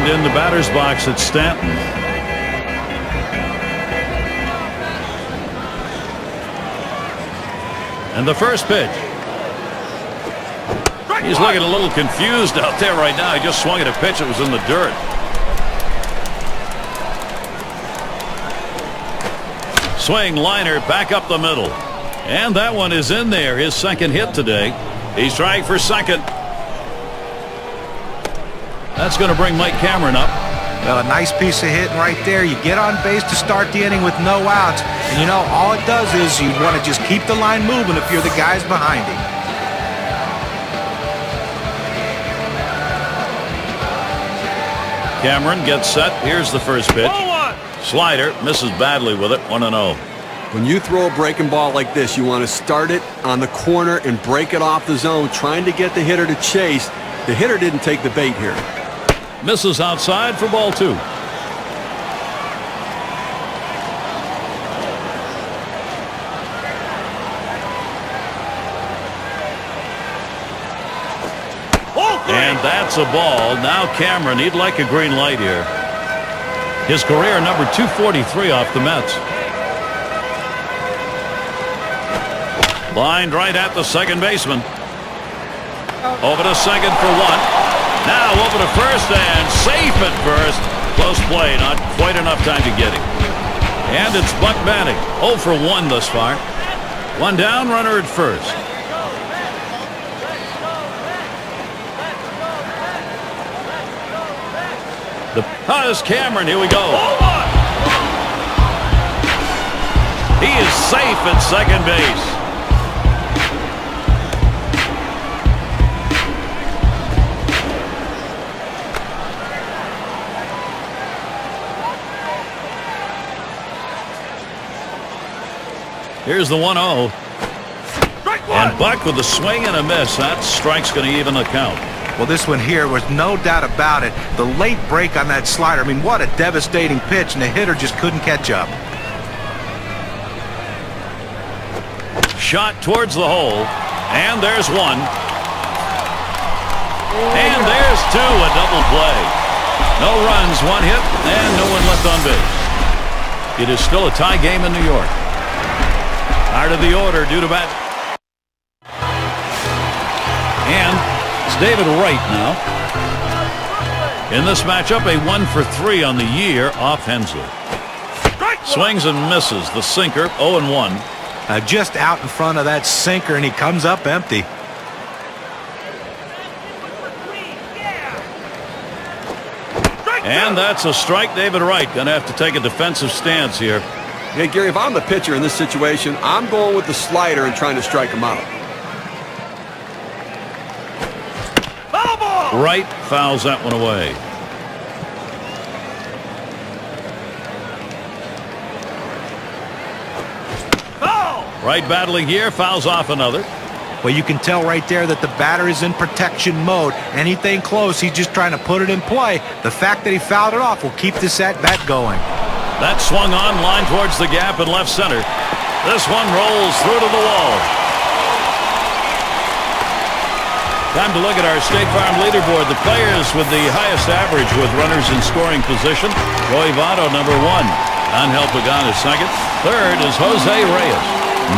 And in the batter's box, it's Stanton. And the first pitch. He's looking a little confused out there right now. He just swung at a pitch that was in the dirt. Swing liner back up the middle. And that one is in there. His second hit today. He's trying for second. That's going to bring Mike Cameron up. Well, a nice piece of hitting right there. You get on base to start the inning with no outs. And, you know, all it does is you want to just keep the line moving if you're the guys behind him. Cameron gets set. Here's the first pitch. Slider misses badly with it. 1-0. When you throw a breaking ball like this, you want to start it on the corner and break it off the zone, trying to get the hitter to chase. The hitter didn't take the bait here. Misses outside for ball 2. And that's a ball. Now Cameron, he'd like a green light here. His career number 243 off the Mets. Lined right at the second baseman. Over to second for 1. Now over to first and safe at first. Close play, not quite enough time to get him. And it's Buck batting. 0 for 1 thus far. 1 down, runner at first. Here's Cameron. Here we go. He is safe at second base. Here's the 1-0. And Buck with a swing and a miss. That strike's going to even the count. Well, this one here was no doubt about it. The late break on that slider. I mean, what a devastating pitch, and the hitter just couldn't catch up. Shot towards the hole. And there's 1. And there's 2. A double play. No runs, 1 hit, and no one left on base. It is still a tie game in New York. Out of the order due to bat. And it's David Wright now. In this matchup, a 1 for 3 on the year off Hensley. Swings and misses. The sinker, 0-1. Just out in front of that sinker, and he comes up empty. And that's a strike. David Wright going to have to take a defensive stance here. Hey, Gary, if I'm the pitcher in this situation, I'm going with the slider and trying to strike him out. Wright fouls that one away. Wright battling here, fouls off another. Well, you can tell right there that the batter is in protection mode. Anything close, he's just trying to put it in play. The fact that he fouled it off will keep this at-bat going. That swung on, line towards the gap in left center. This one rolls through to the wall. Time to look at our State Farm leaderboard. The players with the highest average with runners in scoring position. Joey Votto, number 1. Angel Pagan is second. Third is Jose Reyes.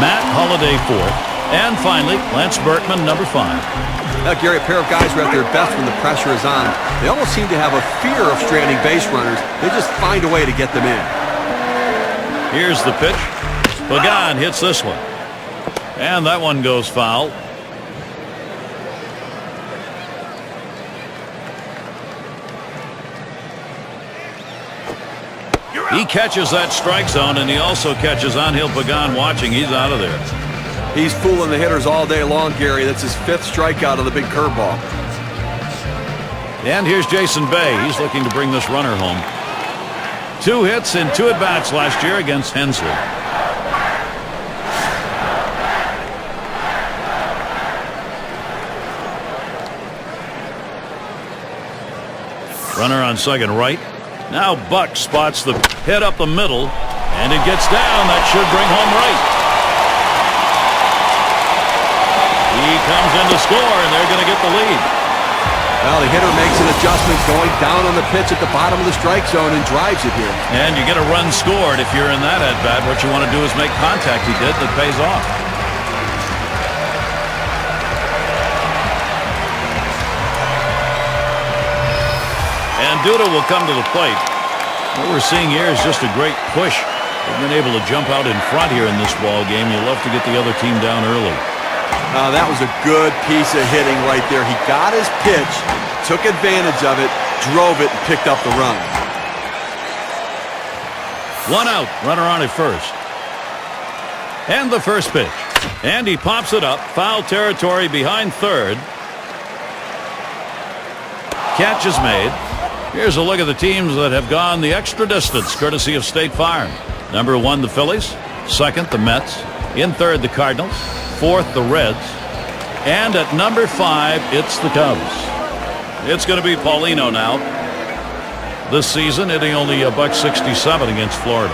Matt Holliday, 4th. And finally, Lance Berkman, number 5. Now, Gary, a pair of guys are at their best when the pressure is on. They almost seem to have a fear of stranding base runners. They just find a way to get them in. Here's the pitch. Pagan hits this one. And that one goes foul. He catches that strike zone, and he also catches Angel Pagan watching. He's out of there. He's fooling the hitters all day long, Gary. That's his 5th strikeout of the big curveball. And here's Jason Bay. He's looking to bring this runner home. 2 hits in 2 at-bats last year against Hensley. Runner on second, Wright. Now Buck spots the hit up the middle, and it gets down. That should bring home Wright. He comes in to score, and they're going to get the lead. Well, the hitter makes an adjustment going down on the pitch at the bottom of the strike zone and drives it here. And you get a run scored if you're in that at-bat. What you want to do is make contact. He did. That pays off. And Duda will come to the plate. What we're seeing here is just a great push. They've been able to jump out in front here in this ball game. You love to get the other team down early. That was a good piece of hitting right there. He got his pitch, took advantage of it, drove it, and picked up the run. 1 out, runner on at first. And the first pitch. And he pops it up. Foul territory behind third. Catch is made. Here's a look at the teams that have gone the extra distance, courtesy of State Farm. Number 1, the Phillies. Second, the Mets. In third, the Cardinals. Fourth, the Reds. And at number 5, it's the Cubs. It's going to be Paulino now. This season, hitting only $167 against Florida.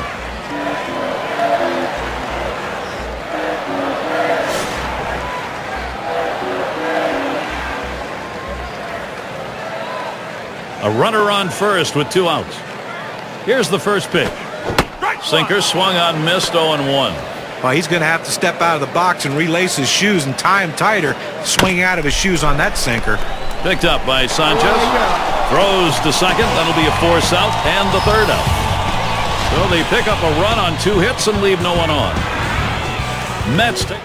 A runner on first with 2 outs. Here's the first pitch. Sinker swung on, missed, 0-1. Well, he's going to have to step out of the box and relace his shoes and tie him tighter, swinging out of his shoes on that sinker. Picked up by Sanchez. Throws to second. That'll be a force out and the third out. So they pick up a run on 2 hits and leave no one on. Mets take